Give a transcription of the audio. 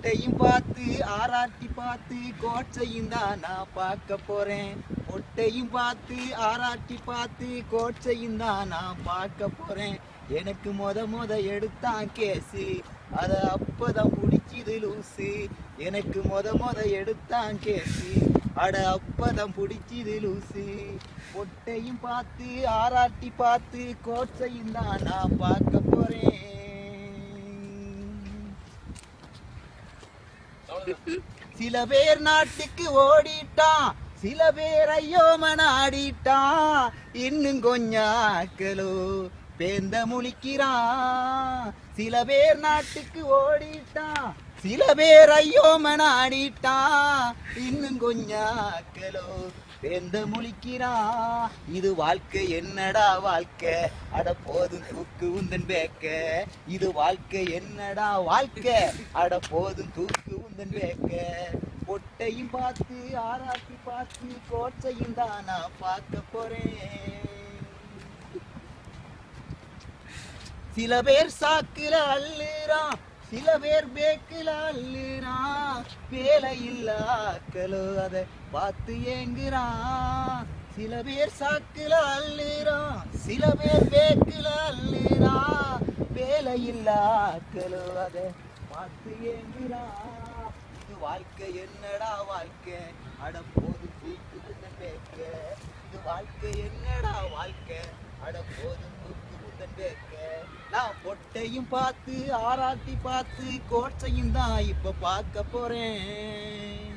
பொட்டையும் பார்த்து ஆராட்டி பார்த்து கோட்சையும் தான் நான் பார்க்க போறேன். பொட்டையும் பார்த்து ஆராட்டி பார்த்து கோட்சையும் தான் நான் பார்க்க போறேன். எனக்கு மொத எடுத்தான் கேசு, அத அப்பதான் பிடிச்சிது லூசு. எனக்கு மொத எடுத்தான் கேசு, அட அப்பதான் பிடிச்சிது லூசு. பொட்டையும் பார்த்து ஆராட்டி பார்த்து கோட்சையும் தான் நான் பார்க்க போறேன். சில பேர் நாட்டுக்கு ஓடிட்டான், சில பேர் ஐயோ மனாடிட்டான். இன்னும் கொஞ்சாக்களோ பேந்த முழிக்கிறான். சில பேர் நாட்டுக்கு ஓடிட்டான், சில பேர் ஐயோ மனாடிட்டான். இன்னும் கொஞ்சாக்களோ பேந்த முழிக்கிறான். இது வாழ்க்கை என்னடா வாழ்க்கை, அட போதும் தூக்கு உந்தன் பேக்க. இது வாழ்க்கை என்னடா வாழ்க்கை, அட போதும் தூக்கு உந்தன் பேக்க. பொட்டையும் பார்த்து ஆராட்டி பார்த்து கோட்சையும் தான் நான் பார்க்க போறேன். சில பேர் சாக்குல அள்ளுறான், சில பேர் பேக்குல அள்ளுறான். வேலை இல்லாக்களோ அதை பார்த்து ஏங்குறான். சில பேர் சாக்குல அள்ளுறான், சில பேர் பேக்குல அள்ளுறான். வேலை இல்லாக்களோ அதை பார்த்து ஏங்குறான். இது வாழ்க்கை என்னடா வாழ்க்கை, அட போது தூக்கு உந்தன் பேக்க. இது வாழ்க்கை என்னடா வாழ்க்கை, அட போது தூக்கு உந்தன் பேக்க. நான் பொட்டையும் பார்த்து ஆராட்டி பார்த்து கோட்சையும் தான் இப்ப பார்க்க போறேன்.